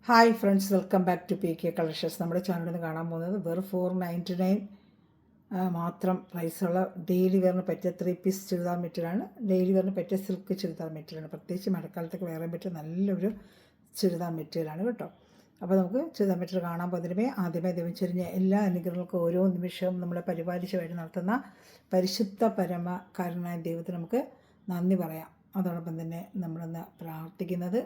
Hi friends, welcome back to PK collections. നമ്മുടെ ചാനലിൽ നിന്ന് കാണാൻ പോകുന്നത് വെറും 499 മാത്രം പ്രൈസുള്ള ഡെയിലി വെയറിന് പറ്റിയ 3 പീസ് ചുരിദാർ മെറ്റീരിയലാണ്. ഡെയിലി വെയറിന് പറ്റിയ സിൽക്ക് ചുരിദാർ മെറ്റീരിയലാണ്. പ്രത്യേകിച്ച് മഴക്കാലത്തൊക്കെ വേറെ പറ്റിയ നല്ലൊരു ചുരിദാർ മെറ്റീരിയലാണ് കേട്ടോ. അപ്പോൾ നമുക്ക് ചുരിദാർ മെറ്റീരിയൽ കാണാൻ പോകുന്നതിന് ആദ്യമേ ദൈവം എല്ലാ അനുഗ്രഹങ്ങൾക്കും ഓരോ നിമിഷവും നമ്മളെ പരിപാലിച്ച് വഴി നടത്തുന്ന പരിശുദ്ധ പരമകാരനായ ദൈവത്തിന് നമുക്ക് നന്ദി പറയാം. അതോടൊപ്പം തന്നെ നമ്മളൊന്ന് പ്രാർത്ഥിക്കുന്നത്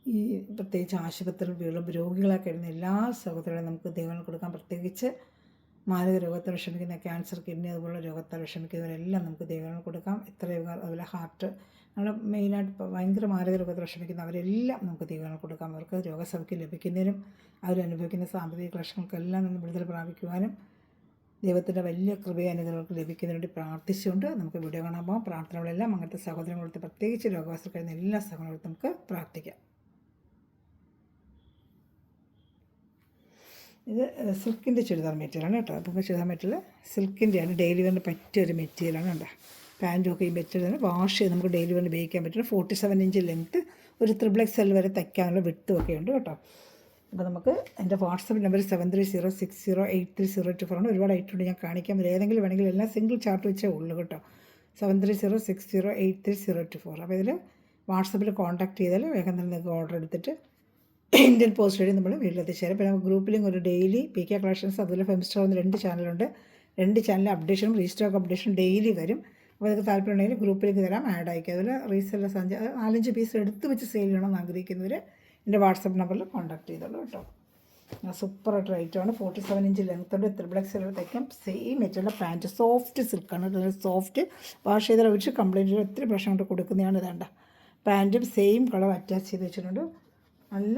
ഈ പ്രത്യേകിച്ച് ആശുപത്രിയിൽ വീടും രോഗികളൊക്കെ കഴിയുന്ന എല്ലാ സഹോദരങ്ങളും നമുക്ക് ദൈവങ്ങൾ കൊടുക്കാം. പ്രത്യേകിച്ച് മാരക രോഗത്താൽ വിഷമിക്കുന്ന ക്യാൻസർ, കിഡ്നി അതുപോലുള്ള രോഗത്താൽ വിഷമിക്കുന്നവരെല്ലാം നമുക്ക് ദൈവങ്ങൾ കൊടുക്കാം. അതുപോലെ ഹാർട്ട്, നമ്മൾ മെയിനായിട്ട് ഭയങ്കര മാരക രോഗത്തിൽ വിഷമിക്കുന്നവരെല്ലാം നമുക്ക് ദൈവങ്ങൾ കൊടുക്കാം. അവർക്ക് രോഗസൗഖ്യം ലഭിക്കുന്നതിനും അവരനുഭവിക്കുന്ന സാമ്പത്തിക ക്ലേശങ്ങൾക്കെല്ലാം നിന്ന് വിടുതൽ പ്രാപിക്കുവാനും ദൈവത്തിൻ്റെ വലിയ കൃപയാനുഗ്രഹങ്ങൾക്ക് ലഭിക്കുന്നതിന് വേണ്ടി പ്രാർത്ഥിച്ചുകൊണ്ട് നമുക്ക് വീഡിയോ കാണാൻ പോകാം. പ്രാർത്ഥനകളെല്ലാം അങ്ങനത്തെ സഹോദരങ്ങളടുത്ത്, പ്രത്യേകിച്ച് രോഗാവസ്ഥ കഴിയുന്ന എല്ലാ സഹോദരങ്ങളും നമുക്ക് പ്രാർത്ഥിക്കാം. ഇത് സിൽക്കിൻ്റെ ചുരിദാർ മെറ്റീരിയലാണ് കേട്ടോ. അപ്പോൾ ചുരിദാർ മെറ്റീരിയൽ സിൽക്കിൻ്റെയാണ്. ഡെയിലി വെയറിന് പറ്റിയൊരു മെറ്റീരിയലാണ് കേട്ടോ. പാൻറ്റൊക്കെ ഈ മെറ്റീരിയൽ വാഷ് ചെയ്ത് നമുക്ക് ഡെയിലി വെയറിന് ഉപയോഗിക്കാൻ പറ്റും. 47 ഇഞ്ച് ലെങ്ത്ത്, ഒരു XXL വരെ തയ്ക്കാനുള്ള വിട്ടുമൊക്കെ ഉണ്ട് കേട്ടോ. അപ്പോൾ നമുക്ക് എൻ്റെ വാട്സപ്പ് നമ്പർ 7306083024 ആണ്. ഒരുപാട് ഐറ്റമുണ്ട്, ഞാൻ കാണിക്കാൻ പറ്റും. ഏതെങ്കിലും വേണമെങ്കിൽ എല്ലാം സിംഗിൾ ചാർട്ട് വെച്ചേ ഉള്ളൂ കേട്ടോ. 7306083024. അപ്പോൾ ഇതിൽ വാട്സപ്പിൽ കോൺടാക്ട് ചെയ്താൽ വേഗം തന്നെ നിങ്ങൾക്ക് ഓർഡർ എടുത്തിട്ട് ഇന്ത്യൻ പോസ്റ്റ് വഴി നമ്മൾ വീട്ടിലെത്തിച്ചേരാം. പിന്നെ നമുക്ക് ഗ്രൂപ്പിലും ഒരു ഡെയിലി PK കളക്ഷൻസ് അതുപോലെ ഫെമിസ്റ്റർ എന്ന 2 ചാനലുണ്ട്. 2 ചാനൽ അപ്ഡേഷനും റീസ്റ്റോക്ക് അപ്ഡേഷനും ഡെയിലി വരും. അപ്പോൾ അതൊക്കെ താല്പര്യമുണ്ടെങ്കിൽ ഗ്രൂപ്പിലേക്ക് തരാം, ആഡ് അയക്കുക. അതുപോലെ റീസെല്ലർ 4-5 പീസ് എടുത്ത് വെച്ച് സെയിൽ ചെയ്യണമെന്ന് ആഗ്രഹിക്കുന്നവർ എൻ്റെ വാട്സപ്പ് നമ്പറിൽ കോൺടാക്ട് ചെയ്തോളൂ കേട്ടോ. സൂപ്പറായിട്ട് ഐറ്റമാണ്. 47 ഇഞ്ച് ലെങ്ത്തോടെ XXL തയ്ക്കാം. സെയിം മെറ്റീരിയൽ പാൻറ്റ്, സോഫ്റ്റ് സിൽക്കാണ്. സോഫ്റ്റ് വാഷ് ചെയ്താൽ ഒഴിച്ച് കംപ്ലൈൻറ്റ് ഒത്തിരി പ്രശ്നം കൊണ്ട് കൊടുക്കുന്നതാണ്. ഇതേണ്ട പാൻറ്റും സെയിം കളർ അറ്റാച്ച് ചെയ്ത് വെച്ചിട്ടുണ്ട്. നല്ല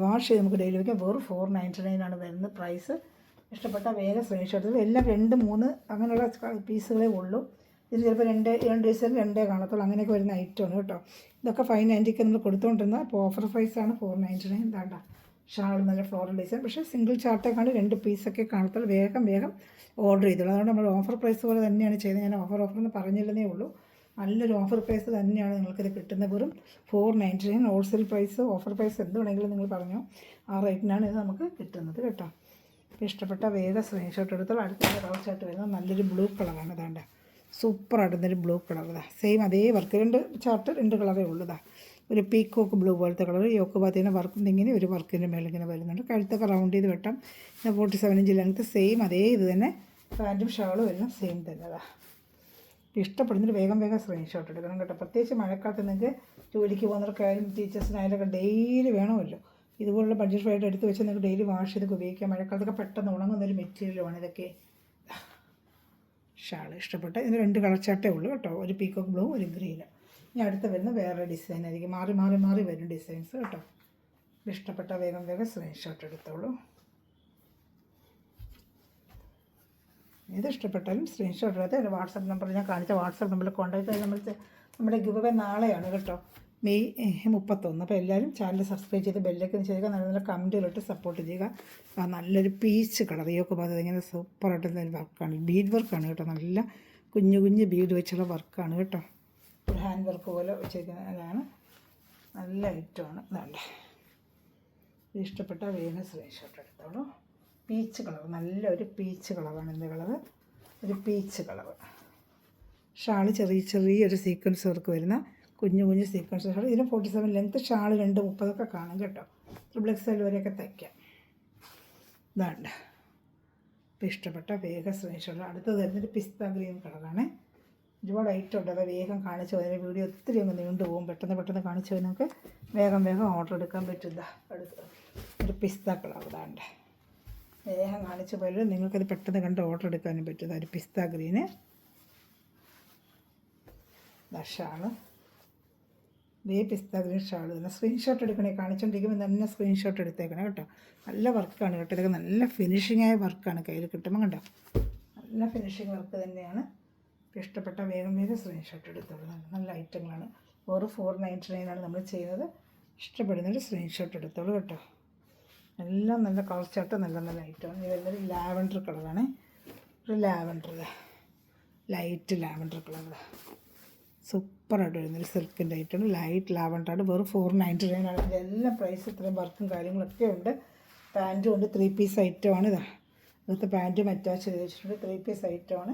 വാഷ് ചെയ്ത് നമുക്ക് ഡെയിലി വയ്ക്കാം. വെറും 499 ആണ് വരുന്നത് പ്രൈസ്. ഇഷ്ടപ്പെട്ട വേഗം സ്ക്രീൻഷോട്ട്. എല്ലാം 2-3 അങ്ങനെയുള്ള പീസുകളേ ഉള്ളൂ. ഇത് ചിലപ്പോൾ 2 ദിവസം 2 കാണത്തുള്ളൂ. അങ്ങനെയൊക്കെ വരുന്ന ഐറ്റമാണ് കേട്ടോ. ഇതൊക്കെ 590 നമ്മൾ കൊടുത്തുകൊണ്ടിരുന്നത്. അപ്പോൾ ഓഫർ പ്രൈസാണ് 499. ഇതാണ്ട ഷാൾ നല്ല ഫ്ലോറൽ ഡിസൈൻ. പക്ഷേ സിംഗിൾ ചാർട്ടേക്കാണ് 2 പീസൊക്കെ കാണത്തുള്ളൂ. വേഗം ഓർഡർ ചെയ്തോളൂ. അതുകൊണ്ട് നമ്മൾ ഓഫർ പ്രൈസ് പോലെ തന്നെയാണ് ചെയ്തത്. ഞാൻ ഓഫർ എന്ന് പറഞ്ഞില്ലെന്നേ ഉള്ളൂ. നല്ലൊരു ഓഫർ പ്രൈസ് തന്നെയാണ് നിങ്ങൾക്കിത് കിട്ടുന്നത്. വെറും 499 ഹോൾസെയിൽ പ്രൈസ്. ഓഫർ പ്രൈസ് എന്ത് വേണമെങ്കിലും നിങ്ങൾ പറഞ്ഞു ആ റേറ്റിനാണ് ഇത് നമുക്ക് കിട്ടുന്നത് കേട്ടോ. ഇഷ്ടപ്പെട്ട വേഗം സ്ക്രീൻഷോട്ട് എടുത്താൽ അടുത്ത കളർ ചാർട്ട് വരുന്നത് നല്ലൊരു ബ്ലൂ കളറാണ്. അതാണ്ട് സൂപ്പറായിട്ടൊരു ബ്ലൂ കളർ. ഇതാ സെയിം അതേ വർക്ക്. 2 ചാർട്ട് 2 കളറേ ഉള്ളൂ. ഇതാ ഒരു പീക്കോക്ക് ബ്ലൂ പോലത്തെ കളർ. യോക്ക് ഭാഗത്തിന് വർക്കിൻ്റെ ഇങ്ങനെ ഒരു വർക്കിൻ്റെ മേളിങ്ങനെ വരുന്നുണ്ട്. കഴുത്തൊക്കെ റൗണ്ട് ചെയ്ത് വെട്ടാം. 47 ഇഞ്ച് ലെങ്ത്ത്. സെയിം അതേ ഇത് തന്നെ പാൻറ്റും ഷാളും എല്ലാം സെയിം തന്നെ. അതാ ഇഷ്ടപ്പെടുന്നതിന് വേഗം സ്ക്രീൻഷോട്ട് എടുക്കണം കേട്ടോ. പ്രത്യേകിച്ച് മഴക്കാലത്ത് നിങ്ങൾക്ക് ജോലിക്ക് പോകുന്നവർക്കായാലും ടീച്ചേഴ്സിനായാലും ഡെയിലി വേണമല്ലോ. ഇതുപോലുള്ള ബഡ്ജറ്റ് ഫ്രൈഡ് എടുത്ത് വെച്ച് നിങ്ങൾക്ക് ഡെയിലി വാഷ് ചെയ്തൊക്കെ ഉപയോഗിക്കാം. മഴക്കാലത്തൊക്കെ പെട്ടെന്ന് ഉണങ്ങുന്നൊരു മെറ്റീരിയലുമാണ് ഇതൊക്കെ. ഷാൾ ഇഷ്ടപ്പെട്ട ഇതിന് 2 കളർ ചാട്ടേ ഉള്ളൂ കേട്ടോ. ഒരു പീക്കോക്ക് ബ്ലൂ, ഒരു ഗ്രീന്. ഇനി അടുത്ത് വരുന്ന വേറെ ഡിസൈൻ ആയിരിക്കും. മാറി വരും ഡിസൈൻസ് കേട്ടോ. ഇഷ്ടപ്പെട്ട വേഗം സ്ക്രീൻഷോട്ട് എടുത്തോളൂ. ഇത് ഇഷ്ടപ്പെട്ടാലും സ്ക്രീൻഷോട്ട് എടുത്ത് എൻ്റെ വാട്സപ്പ് നമ്പറിൽ ഞാൻ കാണിച്ച വാട്സപ്പ് നമ്പറിൽ കോൺടാക്ട് ചെയ്ത് നമ്മുടെ ഗിവ് അവേ നാളെയാണ് കേട്ടോ, മെയ് 31. അപ്പോൾ എല്ലാവരും ചാനൽ സബ്സ്ക്രൈബ് ചെയ്ത് ബെല്ലൊക്കെ ചെയ്യുക. നല്ല കമൻറ്റുകളിട്ട് സപ്പോർട്ട് ചെയ്യുക. നല്ലൊരു പീച്ച് കളർ. യൊക്കെ പറഞ്ഞത് ഇങ്ങനെ സൂപ്പറായിട്ടുള്ള വർക്കാണ്. ബീഡ് വർക്കാണ് കേട്ടോ. നല്ല കുഞ്ഞു ബീഡ് വെച്ചുള്ള വർക്കാണ് കേട്ടോ. ഒരു ഹാൻഡ് വർക്ക് പോലെ വെച്ചിരിക്കുന്നതാണ്. നല്ല ഐറ്റമാണ്. നല്ല ഇഷ്ടപ്പെട്ട വേഗം സ്ക്രീൻഷോട്ട് എടുത്തോളൂ. പീച്ച് കളർ, നല്ലൊരു പീച്ച് കളറാണ്. എൻ്റെ കളർ ഒരു പീച്ച് കളർ. ഷാൾ ചെറിയൊരു സീക്വൻസ് വർക്ക് വരുന്ന കുഞ്ഞു സീക്വൻസ് ഷാൾ. ഇതിന് 47 ലെങ്ത്ത്. ഷാൾ 230 കാണും കേട്ടോ. XXL വരെയൊക്കെ തയ്ക്കാം. ഇതാണ്ട് ഇപ്പോൾ ഇഷ്ടപ്പെട്ട വേഗം സ്ക്രീൻഷോട്ട്. അടുത്തത് വരുന്നൊരു പിസ്ത ഗ്രീൻ കളറാണ്. ഒരുപാട് ഐറ്റം ഉണ്ട്. അത് വേഗം കാണിച്ചു പോയാൽ വീഡിയോ ഒത്തിരി അങ്ങ് നീണ്ടു പോകും. പെട്ടെന്ന് കാണിച്ചു പോയാൽ നമുക്ക് വേഗം ഓർഡർ എടുക്കാൻ പറ്റില്ല. അടുത്ത് ഒരു പിസ്ത കളർ. ഇതാണ്ട് വേഗം കാണിച്ചു പോയാലും നിങ്ങൾക്കത് പെട്ടെന്ന് കണ്ട് ഓർഡർ എടുക്കാനും പറ്റും. ഒരു പിസ്ത ഗ്രീന്. ഷാള് പിസ്ത ഗ്രീൻ ഷാൾ. തന്നെ സ്ക്രീൻഷോട്ട് എടുക്കണേ. കാണിച്ചുകൊണ്ടിരിക്കുമ്പോൾ തന്നെ സ്ക്രീൻഷോട്ട് എടുത്തേക്കണം കേട്ടോ. നല്ല വർക്കാണ് കേട്ടോ. ഇതൊക്കെ നല്ല ഫിനിഷിംഗ് ആയ വർക്കാണ്. കയ്യിൽ കിട്ടുമ്പോൾ കണ്ടോ, നല്ല ഫിനിഷിങ് വർക്ക് തന്നെയാണ്. ഇഷ്ടപ്പെട്ട വേഗം സ്ക്രീൻഷോട്ട് എടുത്തോളൂ. നല്ല ഐറ്റങ്ങളാണ്. വെറും 499 ആണ് നമ്മൾ ചെയ്യുന്നത്. ഇഷ്ടപ്പെടുന്നൊരു സ്ക്രീൻഷോട്ട് എടുത്തോളൂ കേട്ടോ. എല്ലാം നല്ല കളർ ചാർട്ട്, നല്ല ഐറ്റമാണ്. ഇതെല്ലാം ലാവൻഡർ കളറാണ്. ഒരു ലാവൻഡർ, ലൈറ്റ് ലാവൻഡർ കളർ. സൂപ്പറായിട്ട് വരുന്നൊരു സിൽക്കിൻ്റെ ഐറ്റമാണ്. ലൈറ്റ് ലാവൻഡറാണ്. വെറും 499 ആണ്. ഇതിൻ്റെ എല്ലാ പ്രൈസ് ഇത്രയും വർക്കും കാര്യങ്ങളൊക്കെ ഉണ്ട്. പാൻറ്റും ഉണ്ട്. 3 പീസ് ഐറ്റമാണ്. ഇതാ ഇന്നത്തെ പാൻറ്റും അറ്റാച്ച് ചെയ്ത് വെച്ചിട്ടുണ്ട്. 3 പീസ് ഐറ്റമാണ്.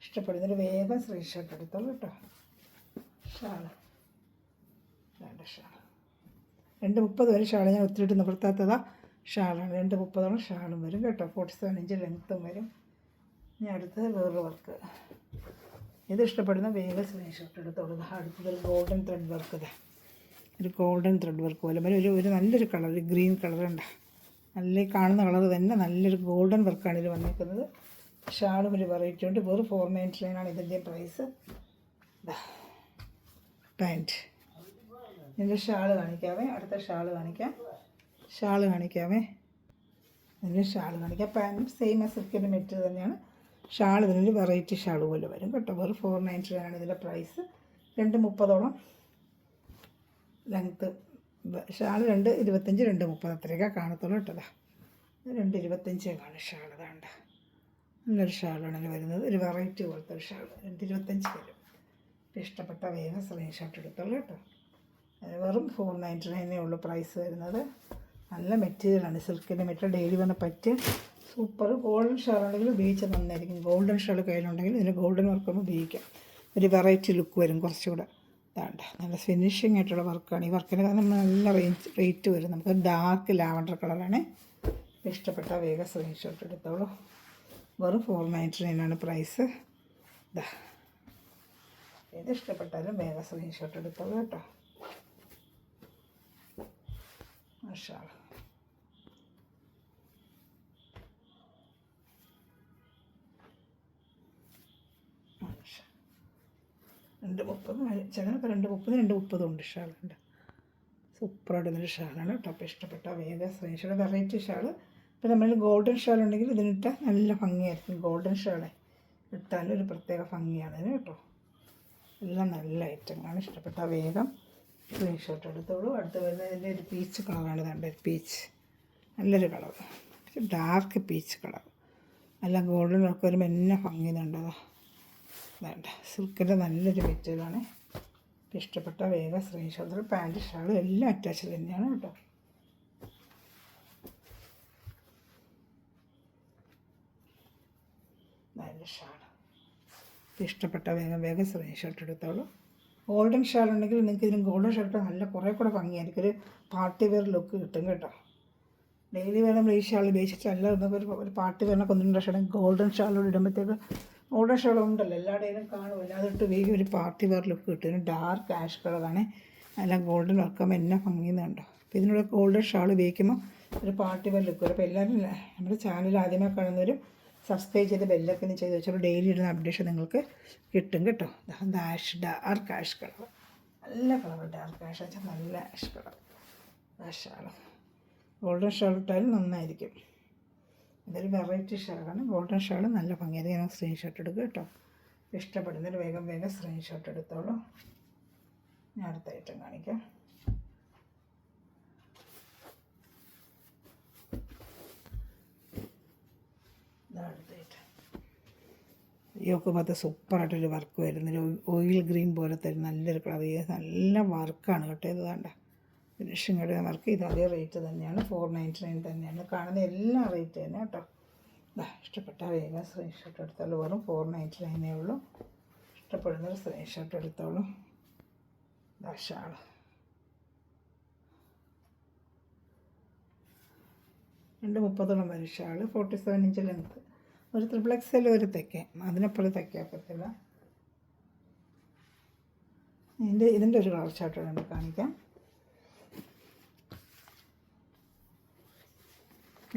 ഇഷ്ടപ്പെടുന്നൊരു വേഗം സ്ക്രീൻഷോട്ട് എടുത്തോളൂ കേട്ടോ. ഷാള് ഷാൾ 2.30 വരെ ഷാൾ ഞാൻ ഒത്തിരി നിവർത്താത്തതാ. ഷാളാണ് 2.30 ഷാളും വരും കേട്ടോ. 47 ഇഞ്ച് ലെങ്ത്തും വരും. ഇനി അടുത്തത് വേറൊരു വർക്ക്. ഇത് ഇഷ്ടപ്പെടുന്ന വേഗം സ്ക്രീൻഷോട്ട് എടുത്തോളൂ. അടുത്തതൊരു ഗോൾഡൻ ത്രെഡ് വർക്ക്. ഇതാ ഒരു ഗോൾഡൻ ത്രെഡ് വർക്ക് പോലെ ഒരു നല്ലൊരു കളർ, ഒരു ഗ്രീൻ കളറുണ്ട്. നല്ല കാണുന്ന കളർ തന്നെ നല്ലൊരു ഗോൾഡൻ വർക്കാണ് ഇതിൽ വന്നിരിക്കുന്നത്. ഷാളും ഒരു വെറൈറ്റി ഉണ്ട്. വെറും 499 ആണ് ഇതിൻ്റെ പ്രൈസ്. പാൻറ്റ് ഇതിൻ്റെ ഷാള് കാണിക്കാവേ. അടുത്ത ഷാള് കാണിക്കാം. ഇതിൻ്റെ ഷാള് കാണിക്കാം. പാൻറ്റും സെയിം സിൽക്കിൻ്റെ മെറ്റീരിയൽ തന്നെയാണ്. ഷാൾ ഇതിനൊരു വെറൈറ്റി ഷാൾ പോലെ വരും കേട്ടോ. വെറും 499 ആണ് ഇതിൻ്റെ പ്രൈസ്. 2.30 ലെങ്ത്ത്. ഷാൾ 2.25 2.30 അത്രയൊക്കെ കാണത്തുള്ളൂ കേട്ടോ. 2.25 കാണും ഷാൾ. അതാണ്ട് നല്ലൊരു ഷാളാണ് ഇതിൽ വരുന്നത്. ഒരു വെറൈറ്റി പോലത്തെ ഒരു ഷാൾ 2.25 വരും. ഇഷ്ടപ്പെട്ട വേഗം സ്ക്രീൻഷോട്ട് എടുത്തോളൂ കേട്ടോ. വെറും 499 ഉള്ളൂ പ്രൈസ് വരുന്നത്. നല്ല മെറ്റീരിയലാണ്. സിൽക്കിൻ്റെ മെറ്റീരിയൽ ഡെയിലി വന്ന് പറ്റിയ സൂപ്പർ. ഗോൾഡൻ ഷാൾ ഉണ്ടെങ്കിൽ ഉപയോഗിച്ചാൽ നന്നായിരിക്കും. ഗോൾഡൻ ഷാൾ കയ്യിലുണ്ടെങ്കിൽ ഇതിന് ഗോൾഡൻ വർക്കൊന്ന് ഉപയോഗിക്കാം. ഒരു വെറൈറ്റി ലുക്ക് വരും കുറച്ചുകൂടെ. ഇതാണ്ട് നല്ല ഫിനിഷിംഗ് ആയിട്ടുള്ള വർക്കാണ്. ഈ വർക്കിന് കാരണം നല്ല റേറ്റ് വരും. നമുക്ക് ഡാർക്ക് ലാവൻഡർ കളറാണ്. ഇഷ്ടപ്പെട്ട വേഗം സ്ക്രീൻഷോട്ട് എടുത്തോളൂ. വെറും 499 ആണ് പ്രൈസ്. ഇതാ ഇത് ഇഷ്ടപ്പെട്ടാലും വേഗം സ്ക്രീൻഷോട്ട് എടുത്തോളൂ കേട്ടോ. ഷാൾ 2.30 ചിലപ്പോൾ 2.30 ഉണ്ട് ഷാളുണ്ട്. സൂപ്പറായിട്ടൊരു ഷാളാണ് കേട്ടോ. അപ്പോൾ ഇഷ്ടപ്പെട്ട വേഗം സ്ക്രീൻഷോട്ട്. Variety shawl. ഇപ്പോൾ നമ്മൾ ഗോൾഡൻ ഷാൾ ഉണ്ടെങ്കിൽ ഇതിനിട്ടാൽ നല്ല ഭംഗിയായിരിക്കും. ഗോൾഡൻ ഷാളെ ഇട്ടാലും ഒരു പ്രത്യേക ഭംഗിയാണ് ഇതിന് കേട്ടോ. എല്ലാം നല്ല ഐറ്റങ്ങളാണ്. ഇഷ്ടപ്പെട്ട വേഗം സ്ക്രീൻഷോട്ട് എടുത്തോളൂ. അടുത്ത് വരുന്നത് ഇതിൻ്റെ ഒരു പീച്ച് കളറാണ്. ഇതാണ്ട് ഒരു പീച്ച്, നല്ലൊരു കളർ, ഡാർക്ക് പീച്ച് കളർ. നല്ല ഗോൾഡൻ വർക്ക് വരുമ്പോൾ എന്നെ ഭംഗിയുന്നുണ്ടോ. വേണ്ട സിൽക്കിൻ്റെ നല്ലൊരു മെറ്റീരിയലാണ്. ഇഷ്ടപ്പെട്ട വേഗം സ്ക്രീൻഷോട്ട്. പാൻറ്റ് ഷാൾ എല്ലാം അറ്റാച്ച് തന്നെയാണ് കേട്ടോ. നല്ല ഷാൾ ഇഷ്ടപ്പെട്ട വേഗം സ്ക്രീൻഷോട്ട് എടുത്തോളൂ. ഗോൾഡൻ ഷാൾ ഉണ്ടെങ്കിൽ നിങ്ങൾക്ക് ഇതിന് ഗോൾഡൻ ഷർട്ട് നല്ല കുറേ കൂടെ ഭംഗിയായിരിക്കും. ഒരു പാർട്ടി വെയർ ലുക്ക് കിട്ടും കേട്ടോ. ഡെയിലി വേറെ നമ്മൾ ഈ ഷാൾ ഉപയോഗിച്ചിട്ടല്ല. ഒരു പാർട്ടി വെയറിനൊക്കെ 1-2 ഷാൾ ഗോൾഡൻ ഷാളോട് ഇടുമ്പോഴത്തേക്ക് ഗോൾഡൻ ഷാൾ ഉണ്ടല്ലോ എല്ലായിടയിലും കാണുമല്ല. അതിട്ട് വേഗം ഒരു പാർട്ടി വെയർ ലുക്ക് കിട്ടും. ഡാർക്ക് ആഷ് കളറാണ്. എല്ലാം ഗോൾഡൻ വർക്കാകുമ്പോൾ എന്നെ ഭംഗിയുന്നുണ്ടോ. അപ്പോൾ ഇതിനുള്ള ഗോൾഡൻ ഷാൾ ഉപയോഗിക്കുമ്പോൾ ഒരു പാർട്ടി വെയർ ലുക്ക് വരും. അപ്പോൾ എല്ലാവരും നമ്മുടെ ചാനൽ ആദ്യമായി കാണുന്നവരും സബ്സ്ക്രൈബ് ചെയ്ത് ബെല്ലൊക്കെ ചെയ്ത് വെച്ചാൽ ഡെയിലി ഇടുന്ന അപ്ഡേഷൻ നിങ്ങൾക്ക് കിട്ടും കേട്ടോ. ഡാർക്ക് ആഷ് കളർ, നല്ല കളർ. ഡാർക്ക് ആഷ് വെച്ചാൽ നല്ല ആഷ് കളർ. ആ ഷാൾ ഗോൾഡൻ ഷാൾ ഇട്ടാലും നന്നായിരിക്കും. ഇതൊരു വെറൈറ്റി ഷാളാണ്. ഗോൾഡൻ ഷാൾ നല്ല ഭംഗിയായിരിക്കും. ഞാൻ സ്ക്രീൻഷോട്ട് എടുക്കും കേട്ടോ. ഇഷ്ടപ്പെടുന്നതിൽ വേഗം സ്ക്രീൻഷോട്ട് എടുത്തോളൂ. ഞാൻ അടുത്ത ഐറ്റം കാണിക്കാം. അടുത്തായിട്ട് യോക്ക് ഭാഗത്ത് സൂപ്പറായിട്ടൊരു വർക്ക് വരുന്നൊരു ഓയിൽ ഗ്രീൻ പോലത്തെ നല്ലൊരു കളർ. നല്ല വർക്കാണ് കേട്ടോ. ഇത് വേണ്ട ഫിനിഷിങ്ങോടെ വർക്ക്. ഇത് അതേ റേറ്റ് തന്നെയാണ്. 499 തന്നെയാണ്. കാണുന്ന എല്ലാ റേറ്റ് തന്നെ കേട്ടോ. ഇഷ്ടപ്പെട്ട വേഗം സ്ക്രീൻഷോട്ട് എടുത്തോളൂ. വെറും 499 ഉള്ളൂ. ഇഷ്ടപ്പെടുന്നൊരു സ്ക്രീൻഷോട്ട് എടുത്തോളൂ. ഷാൾ 2.30 വരെ ഷാൾ. 47 inch length. ഒരു XXL ഒരു തയ്ക്കാം. അതിനെപ്പോലെ തയ്ക്കാൻ പറ്റില്ല. ഇതിൻ്റെ ഒരു കളർ ചാർട്ട് നമുക്ക് കാണിക്കാം.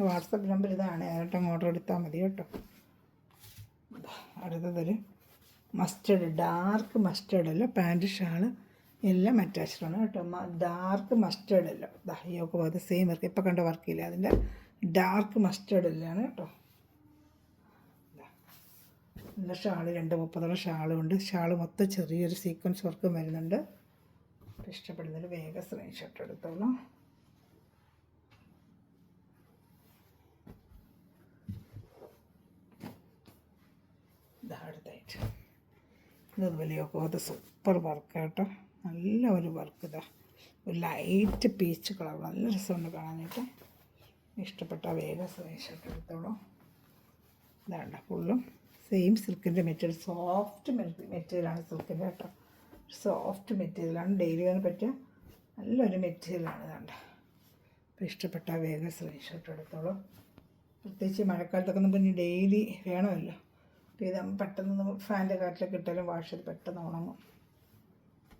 വാട്സപ്പ് നമ്പർ ഇതാണ്. ഏട്ടം ഓർഡർ എടുത്താൽ മതി കേട്ടോ. അടുത്തതൊരു മസ്റ്റേർഡ്, ഡാർക്ക് മസ്റ്റേർഡ് അല്ല. പാൻറ്റ് ഷാള് എല്ലാം അറ്റാച്ച്ഡാണ് കേട്ടോ. ഡാർക്ക് മസ്റ്റേർഡ് അല്ല. യോക്ക് ഭാഗത്ത് സെയിം വർക്ക്. ഇപ്പം കണ്ട വർക്കില്ല. അതിൻ്റെ ഡാർക്ക് മസ്റ്റേർഡ് അല്ലാണ് കേട്ടോ. നല്ല ഷാള് 2.30 ഷാളുണ്ട്. ഷാള് മൊത്തം ചെറിയൊരു സീക്വൻസ് വർക്കും വരുന്നുണ്ട്. ഇഷ്ടപ്പെടുന്നതിൽ വേഗം സ്ക്രീൻഷോട്ട് എടുത്തോളൂ. അടുത്തായിട്ട് ഇതുപോലെ യോക്കോത്ത് സൂപ്പർ വർക്ക് കേട്ടോ. നല്ല ഒരു വർക്ക് ഇതാ, ഒരു ലൈറ്റ് പീച്ച് കളർ, നല്ല രസമുണ്ട് കാണാനായിട്ട്. ഇഷ്ടപ്പെട്ട വേഗം സ്ക്രീൻഷോട്ട് എടുത്തോളൂ. ഇതാണ്ട ഫുള്ളും സെയിം സിൽക്കിൻ്റെ മെറ്റീരിയൽ, സോഫ്റ്റ് മെറ്റീരിയലാണ് സിൽക്കിൻ്റെ കേട്ടോ. സോഫ്റ്റ് മെറ്റീരിയലാണ്, ഡെയിലി ചെയ്യാൻ പറ്റിയ നല്ലൊരു മെറ്റീരിയലാണ്. ഇതാണ്ട. അപ്പോൾ ഇഷ്ടപ്പെട്ട വേഗം സ്ക്രീൻഷോട്ട് എടുത്തോളൂ. പ്രത്യേകിച്ച് മഴക്കാലത്തൊക്കെ നമുക്ക് ഇനി ഡെയിലി വേണമല്ലോ. അപ്പോൾ ഇത് പെട്ടെന്ന് ഫാൻ്റെ കാറ്റിലൊക്കെ ഇട്ടാലും വാഷ് ചെയ്ത് പെട്ടെന്ന് ഉണങ്ങും.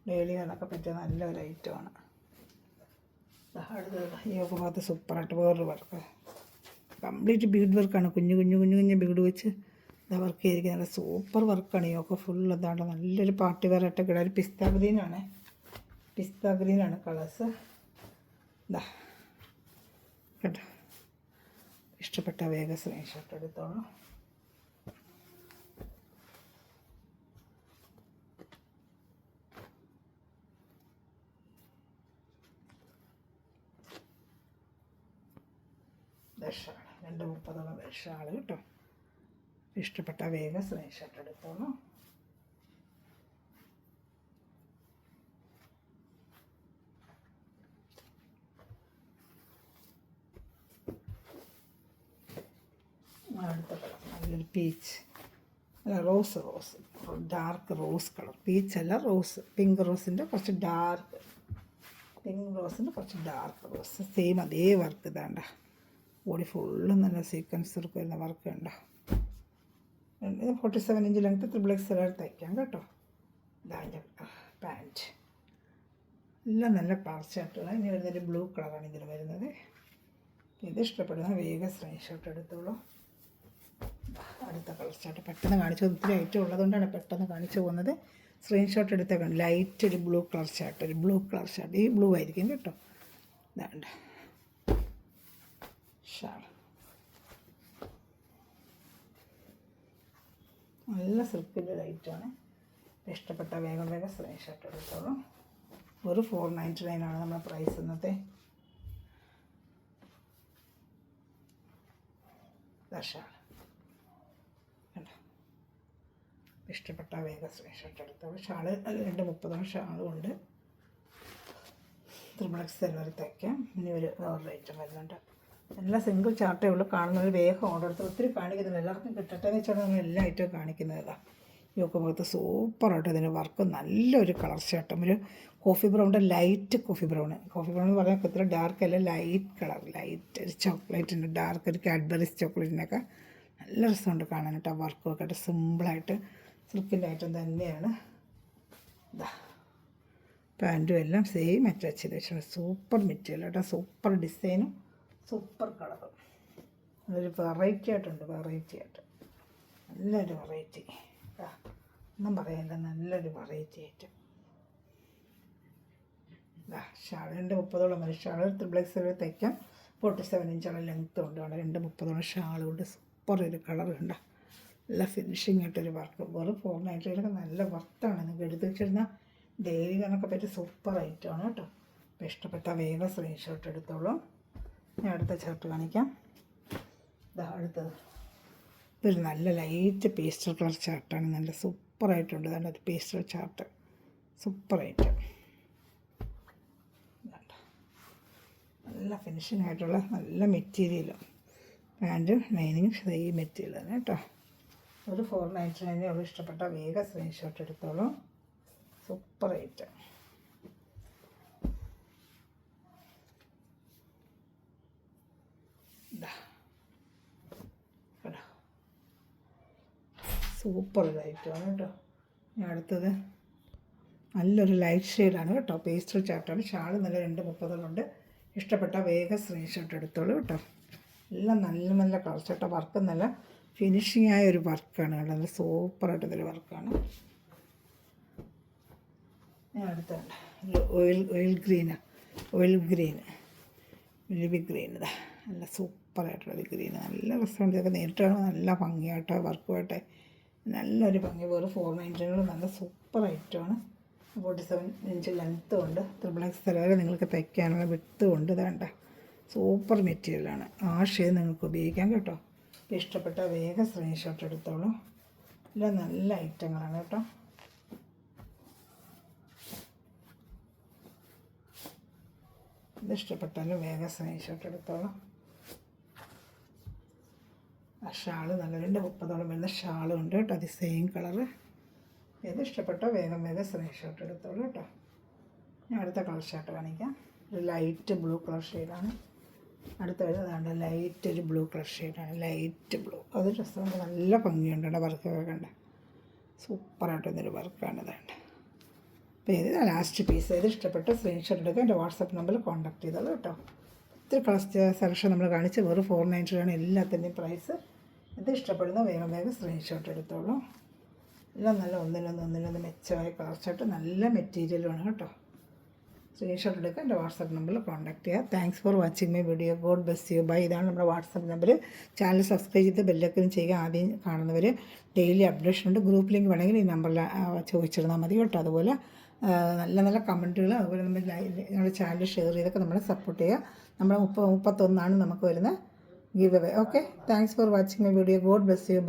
ഡെയിലി അതിനൊക്കെ പറ്റിയ നല്ലൊരു ഐറ്റമാണ്. അടുത്തത് ഈ ഒക്കെ ഭാഗത്ത് സൂപ്പറായിട്ട് വേറൊരു വർക്ക്, കംപ്ലീറ്റ് ബീഡ് വർക്കാണ്. കുഞ്ഞു ബീഡ് വെച്ച് ഇതാ വർക്ക് ചെയ്തിരിക്കുന്നത്. നല്ല സൂപ്പർ വർക്കാണ്. ഈ ഒക്കെ ഫുൾ ഇതാണ്ട് നല്ലൊരു പാർട്ടി വെയറായിട്ടൊക്കെ ഇടാൻ. പിസ്ത ഗ്രീനാണ് കളേഴ്സ്. ഇതാ കേട്ടോ. ഇഷ്ടപ്പെട്ട വേഗം സ്ക്രീൻഷോട്ട് എടുത്തോളൂ. ഷാൾ 230 ഷാൾ കേട്ടോ. ഇഷ്ടപ്പെട്ട വേഗം സ്ക്രീൻഷോട്ട് എടുത്തോളൂ. അടുത്ത കളർ നല്ലൊരു പീച്ച്, അല്ല റോസ് ഡാർക്ക് റോസ് കളർ. പീച്ചല്ല, റോസ്, പിങ്ക് റോസിൻ്റെ കുറച്ച് ഡാർക്ക്, റോസ്. സെയിം അതേ വർക്ക് ഇതാണ്ട. ബോഡി ഫുള്ളും നല്ല സീക്വൻസ് വർക്ക് വരുന്ന വർക്ക് ഉണ്ടോ. ഇത് 47 ഇഞ്ച് ലെങ്ത്ത് XXL തയ്ക്കാം കേട്ടോ. ഇതാൻ്റെ പാൻറ്റ് എല്ലാം നല്ല കളർ ചാർട്ടുകൾ. ഇനി വരുന്നൊരു ബ്ലൂ കളറാണ് ഇതിൽ വരുന്നത്. ഇത് ഇഷ്ടപ്പെടുന്ന വേഗം സ്ക്രീൻഷോട്ട് എടുത്തോളൂ. അടുത്ത കളർ ചാർട്ട് പെട്ടെന്ന് കാണിച്ചു, ഒത്തിരി ഐറ്റം ഉള്ളതുകൊണ്ടാണ് പെട്ടെന്ന് കാണിച്ചു പോകുന്നത്. സ്ക്രീൻഷോട്ട് എടുത്തേക്കാണ്. ലൈറ്റ് ഒരു ബ്ലൂ കളർ ചാർട്ട്, ഈ ബ്ലൂ ആയിരിക്കും കേട്ടോ. ഇതാണ്ട് ഷാൾ, നല്ല സിൽക്കിൻ്റെ ലൈറ്റാണ്. ഇഷ്ടപ്പെട്ട വേഗം സ്ക്രീൻഷോട്ട് എടുത്തോളൂ. ഒരു 499 ആണ് നമ്മുടെ പ്രൈസ് ഇന്നത്തെ. ഷാൾ ഇഷ്ടപ്പെട്ട വേഗം സ്ക്രീൻഷോട്ട് എടുത്തോളൂ. ഷാള് 230 ഷാളും ഉണ്ട്. XXL വരെ തയ്ക്കാം. ഇനി വേറൊരു ഐറ്റം വരുന്നുണ്ട്. എല്ലാം സിംഗിൾ ചാർട്ടേ ഉള്ളൂ. കാണുന്നത് വേഗം ഓർഡർ എടുത്ത് ഒത്തിരി കാണിക്കുന്നില്ല, എല്ലാവർക്കും കിട്ടട്ടെ എന്ന് വെച്ചാൽ നമ്മൾ എല്ലാ ഐറ്റവും കാണിക്കുന്നതാണ്. ഈ ഒക്കെ ഭാഗത്ത് സൂപ്പറായിട്ട് ഇതിൻ്റെ വർക്ക്, നല്ലൊരു കളർ ചാട്ടം, ഒരു കോഫി ബ്രൗണിൻ്റെ ലൈറ്റ് കോഫി ബ്രൗൺ എന്ന് പറഞ്ഞാൽ ഇത്ര ഡാർക്ക് അല്ല, ലൈറ്റ് കളർ, ലൈറ്റ് ഒരു ചോക്ലേറ്റിൻ്റെ ഡാർക്ക്, ഒരു കാഡ്ബറീസ് ചോക്ലേറ്റിനൊക്കെ നല്ല രസമുണ്ട് കാണാനായിട്ട്. ആ വർക്കൊക്കെ ആയിട്ട് സിമ്പിളായിട്ട് സിൽക്കിൻ്റെ ഐറ്റം തന്നെയാണ്. ഇതാ പാൻറ്റും എല്ലാം സെയിം അറ്റാച്ച് ചെയ്ത് വെച്ചാൽ സൂപ്പർ മെറ്റീരിയൽ കേട്ടോ. സൂപ്പർ ഡിസൈനും സൂപ്പർ കളറും, അതൊരു വെറൈറ്റി ആയിട്ടുണ്ട്. നല്ലൊരു വെറൈറ്റി, ഒന്നും പറയാനില്ല, നല്ലൊരു വെറൈറ്റി ആയിട്ട്. ഷാൾ 230 മതി. Shawl XXL തയ്ക്കാം. 47 ഇഞ്ചോളം ലെങ്ത്തും ഉണ്ട്. അവിടെ 230 ഷാളുകൊണ്ട് സൂപ്പർ ഒരു കളർ ഉണ്ട്. നല്ല ഫിനിഷിങ് ആയിട്ടൊരു വർക്ക്. വെറും 499 നല്ല വർത്താണ്. നിങ്ങൾക്ക് എടുത്ത് വെച്ചിരുന്നാൽ ഡെയിലി കാണൊക്കെ പറ്റിയ സൂപ്പർ ഐറ്റമാണ് കേട്ടോ. അപ്പോൾ ഇഷ്ടപ്പെട്ട വേഗം സ്ക്രീൻഷോട്ട് എടുത്തോളൂ. ഞാൻ അടുത്ത ചാർട്ട് കാണിക്കാം. അടുത്തത് ഇതൊരു നല്ല ലൈറ്റ് പേസ്റ്റൽ കളർ ചാർട്ടാണ്. നല്ല സൂപ്പറായിട്ടുണ്ട്. അതാണ് ഒരു പേസ്റ്റൽ ചാർട്ട്, സൂപ്പറായിട്ട് നല്ല ഫിനിഷിംഗ് ആയിട്ടുള്ള നല്ല മെറ്റീരിയലും. പാൻറ്റും ലൈനിങ്ങും സെയിം മെറ്റീരിയൽ തന്നെ കേട്ടോ. ഒരു 499 ഉള്ളൂ. ഇഷ്ടപ്പെട്ട വേഗം സ്ക്രീൻഷോട്ട് എടുത്തോളൂ. സൂപ്പറായിട്ട് സൂപ്പർ ലൈറ്റാണ് കേട്ടോ. ഞാൻ അടുത്തത് നല്ലൊരു ലൈറ്റ് ഷെയ്ഡാണ് കേട്ടോ. പേസ്റ്റൽ ചാർട്ടാണ്. ഷാൾ നല്ല 230 ഇഷ്ടപ്പെട്ട വേഗം സ്ക്രീൻഷോട്ട് എടുത്തോളൂ കേട്ടോ. എല്ലാം നല്ല കളർ ചാട്ട വർക്ക്, നല്ല ഫിനിഷിംഗ് ആയ ഒരു വർക്കാണ്. നല്ല സൂപ്പറായിട്ടൊരു വർക്കാണ്. ഞാൻ അടുത്തുണ്ട് ഓയിൽ ഗ്രീൻ, ലിവി ഗ്രീൻ. ഇതാ നല്ല സൂപ്പറായിട്ടുള്ളൊരു ഗ്രീൻ, നല്ല രസമുണ്ട്. ഇതൊക്കെ നേരിട്ടാണ് നല്ല ഭംഗിയായിട്ടോ വർക്കുമായിട്ട് നല്ലൊരു ഭംഗി. വേറെ 499 നല്ല സൂപ്പർ ഐറ്റമാണ്. 47 ഇഞ്ച് ലെങ്ത്തും ഉണ്ട്. XXL വരെ നിങ്ങൾക്ക് തയ്ക്കാനുള്ള വിട്ടും ഉണ്ട്. വേണ്ട സൂപ്പർ മെറ്റീരിയലാണ്. ആ ഷെയ്ഡ് നിങ്ങൾക്ക് ഉപയോഗിക്കാം കേട്ടോ. ഇഷ്ടപ്പെട്ട വേഗം സ്ക്രീൻഷോട്ട് എടുത്തോളൂ. എല്ലാം നല്ല ഐറ്റങ്ങളാണ് കേട്ടോ. ഇത് ഇഷ്ടപ്പെട്ടാലും വേഗം സ്ക്രീൻഷോട്ട് എടുത്തോളാം. ആ ഷാള് നല്ല 230 വരുന്ന ഷാളും ഉണ്ട് കേട്ടോ. അത് സെയിം കളറ്. ഇത് ഇഷ്ടപ്പെട്ടോ വേഗം സ്ക്രീൻഷോട്ട് എടുത്തോളൂ കേട്ടോ. ഞാൻ അടുത്ത കളർ ഷർട്ട് കാണിക്കാം. ഒരു ലൈറ്റ് ബ്ലൂ കളർ ഷെയ്ഡാണ്. അടുത്ത വരുന്നതാണ് ലൈറ്റ് ഒരു ബ്ലൂ കളർ ഷെയ്ഡാണ്. Light blue. അത് ഡ്രസ്സ് നല്ല ഭംഗിയുണ്ട് കേട്ടോ. വർക്കൊക്കെ കണ്ട് സൂപ്പറായിട്ടൊന്നൊരു വർക്കാണ് ഇതുണ്ട്. അപ്പോൾ ഇത് ലാസ്റ്റ് പീസ്. ഇത് ഇഷ്ടപ്പെട്ട് സ്ക്രീൻഷോട്ട് എടുക്കുക. എൻ്റെ വാട്സപ്പ് നമ്പറിൽ കോൺടാക്ട് ചെയ്തോളൂ കേട്ടോ. ഒത്തിരി കളർ സെലക്ഷൻ നമ്മൾ കാണിച്ച് വെറും 490 ആണ് എല്ലാത്തിൻ്റെയും പ്രൈസ്. ഇത് ഇഷ്ടപ്പെടുന്ന വേഗം സ്ക്രീൻഷോട്ട് എടുത്തോളൂ. എല്ലാം നല്ല ഒന്നിനൊന്ന് മെച്ചമായ കളർ ഷർട്ട്, നല്ല മെറ്റീരിയലുമാണ് കേട്ടോ. സ്ക്രീൻഷോട്ട് എടുക്കുക. എൻ്റെ വാട്സപ്പ് നമ്പറിൽ കോൺടാക്ട് ചെയ്യുക. Thanks for watching my video. God bless you. Bye. ഇതാണ് നമ്മുടെ വാട്സപ്പ് നമ്പർ. ചാനൽ സബ്സ്ക്രൈബ് ചെയ്ത് ബെല്ലൈക്കൺ ചെയ്യുക. ആദ്യം കാണുന്നവർ ഡെയിലി അപ്ഡേഷൻ ഉണ്ട്. ഗ്രൂപ്പ് ലിങ്ക് വേണമെങ്കിൽ ഈ നമ്പറിൽ ചോദിച്ചിരുന്നാൽ മതി കേട്ടോ. അതുപോലെ നല്ല കമൻറ്റുകൾ, അതുപോലെ നമ്മുടെ ചാനൽ ഷെയർ ചെയ്തൊക്കെ നമ്മളെ സപ്പോർട്ട് ചെയ്യുക. നമ്മുടെ 31 നമുക്ക് വരുന്ന give away. Okay, thanks for watching my video. God bless you. By.